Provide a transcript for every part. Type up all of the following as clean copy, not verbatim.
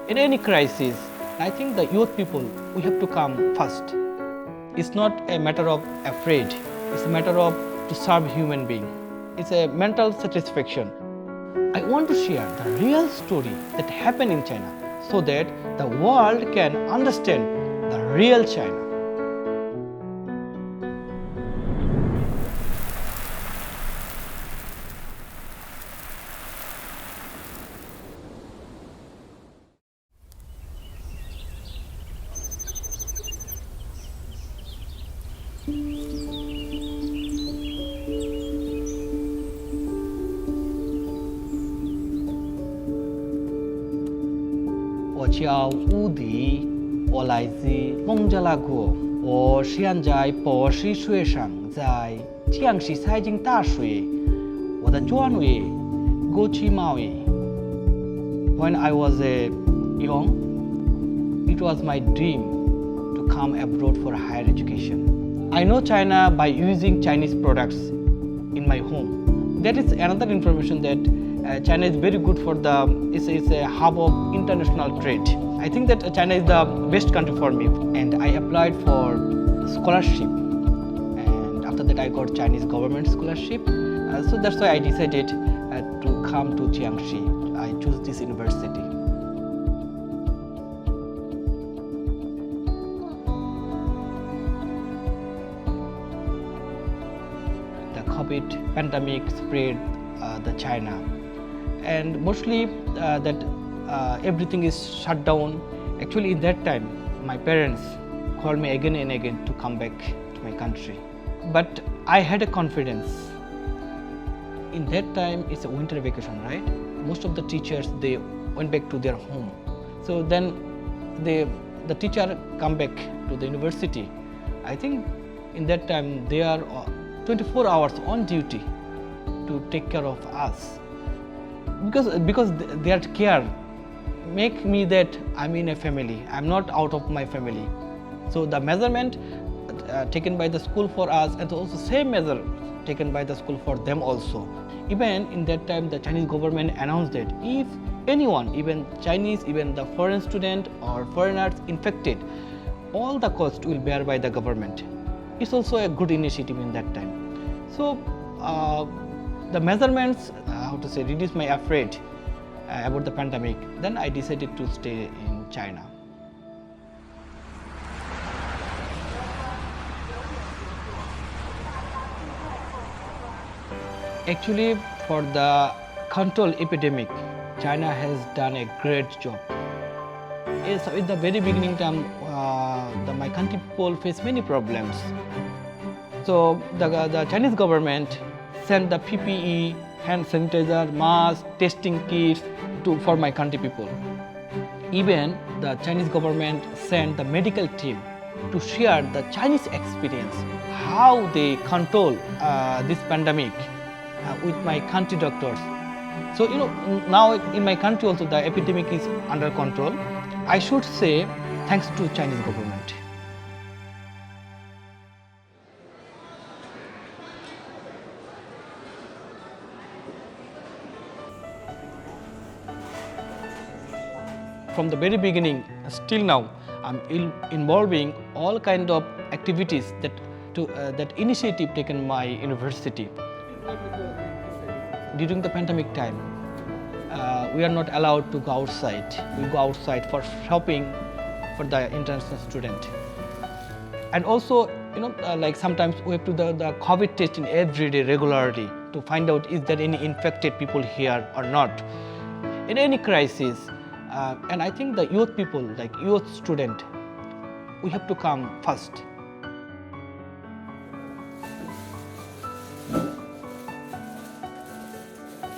In any crisis, I think the youth people, we have to come first. It's not a matter of afraid, it's a matter of to serve human being. It's a mental satisfaction. I want to share the real story that happened in China so that the world can understand the real China.我叫吴迪，我来自孟加拉国。我现在博士学生在江西财经大学。我的专业国际贸易。When I was young, it was my dream to come abroad for higher education. I know China by using Chinese products in my home. That is another information that China is very good for it's a hub of international trade. I think that China is the best country for me, and I applied for scholarship, and after that I got Chinese government scholarship. So that's why I decided to come to Jiangxi. I chose this university. The COVID pandemic spread the China, and mostly that everything is shut down. Actually, in that time, my parents called me again and again to come back to my country. But I had a confidence. In that time, it's a winter vacation, right? Most of the teachers, they went back to their home. So then the teacher come back to the university. I think in that time, they are 24 hours on duty to take care of us. Because their care make me that I'm in a family. I'm not out of my family. So the measurement taken by the school for us, and also same measure taken by the school for them also. Even in that time, the Chinese government announced that if anyone, even Chinese, even the foreign student or foreigners infected, all the cost will bear by the government. It's also a good initiative in that time. So the measurements, reduce my afraid about the pandemic. Then I decided to stay in China. Actually, for the control epidemic, China has done a great job. In the very beginning time, my country people face many problems. So the Chinese government sent the PPE, hand sanitizer, mask, testing kits for my country people. Even the Chinese government sent the medical team to share the Chinese experience, how they control this pandemic with my country doctors. So now in my country also the epidemic is under control. I should say thanks to Chinese government. From the very beginning, still now, I'm involving all kind of activities that initiative taken by university. During the pandemic time, we are not allowed to go outside. We go outside for shopping for the international student. And also, like sometimes we have to do the COVID testing every day regularly to find out is there any infected people here or not. In any crisis, and I think the youth people, like youth student, we have to come first.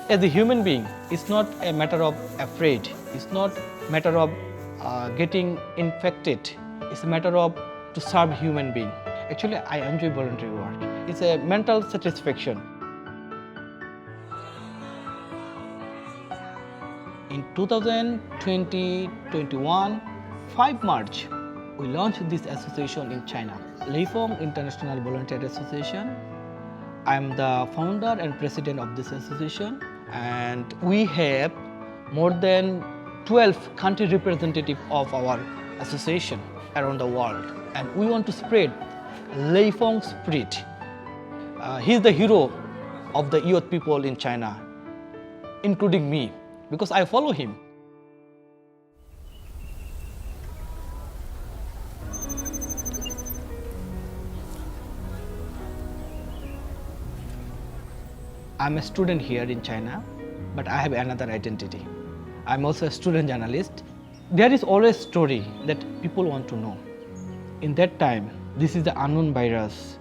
As a human being, it's not a matter of afraid. It's not a matter of getting infected. It's a matter of to serve human being. Actually, I enjoy voluntary work. It's a mental satisfaction. In 2020-21, 5 March, we launched this association in China, Leifeng International Volunteer Association. I am the founder and president of this association, and we have more than 12 country representative of our association around the world, and we want to spread Leifong spirit. He is the hero of the youth people in China, including me, because I follow him. I'm a student here in China, but I have another identity. I'm also a student journalist. There is always a story that people want to know. In that time, this is the unknown virus,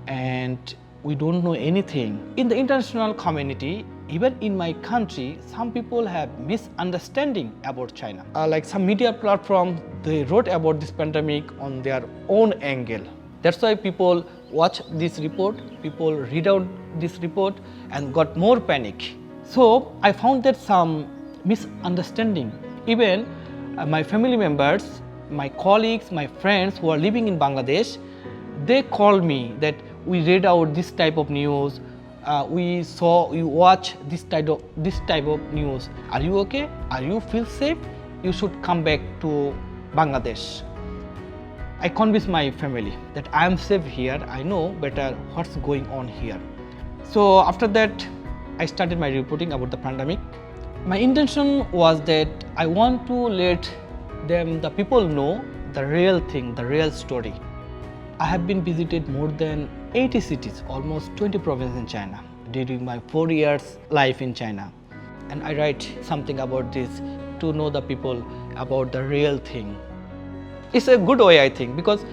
and we don't know anything. In the international community, even in my country, some people have misunderstanding about China. Like some media platforms, they wrote about this pandemic on their own angle. That's why people watch this report, people read out this report and got more panic. So I found that some misunderstanding. Even my family members, my colleagues, my friends who are living in Bangladesh, they call me that we read out this type of news, we watch this type of news. Are you okay? Are you feel safe? You should come back to Bangladesh. I convinced my family that I am safe here. I know better what's going on here. So after that, I started my reporting about the pandemic. My intention was that I want to let the people know the real thing, the real story. I have been visited more than 80 cities, almost 20 provinces in China during my 4 years life in China. And I write something about this to know the people about the real thing. It's a good way, I think, because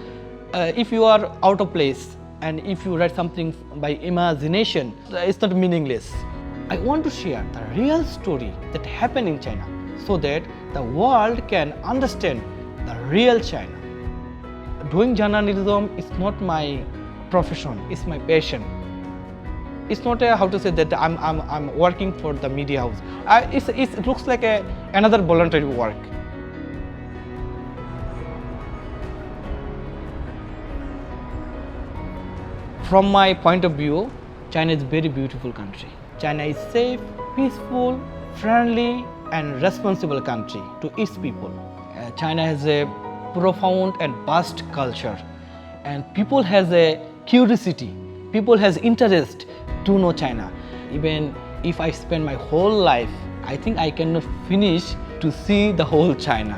if you are out of place and if you write something by imagination, it's not meaningless. I want to share the real story that happened in China so that the world can understand the real China. Doing journalism is not my profession, it's my passion. It's not how to say that I'm working for the media house. It looks like another voluntary work. From my point of view, China is a very beautiful country. China is safe, peaceful, friendly and responsible country to its people. China has a profound and vast culture, and people has a curiosity, people has interest to know China. Even if I spend my whole life, I think I cannot finish to see the whole China.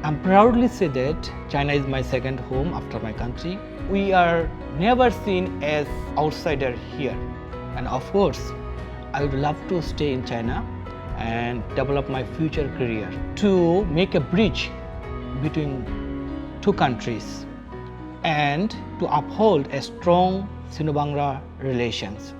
I'm proudly say that China is my second home after my country. We are never seen as outsider here, and of course I would love to stay in China and develop my future career to make a bridge between two countries and to uphold a strong Sino-Bangla relations.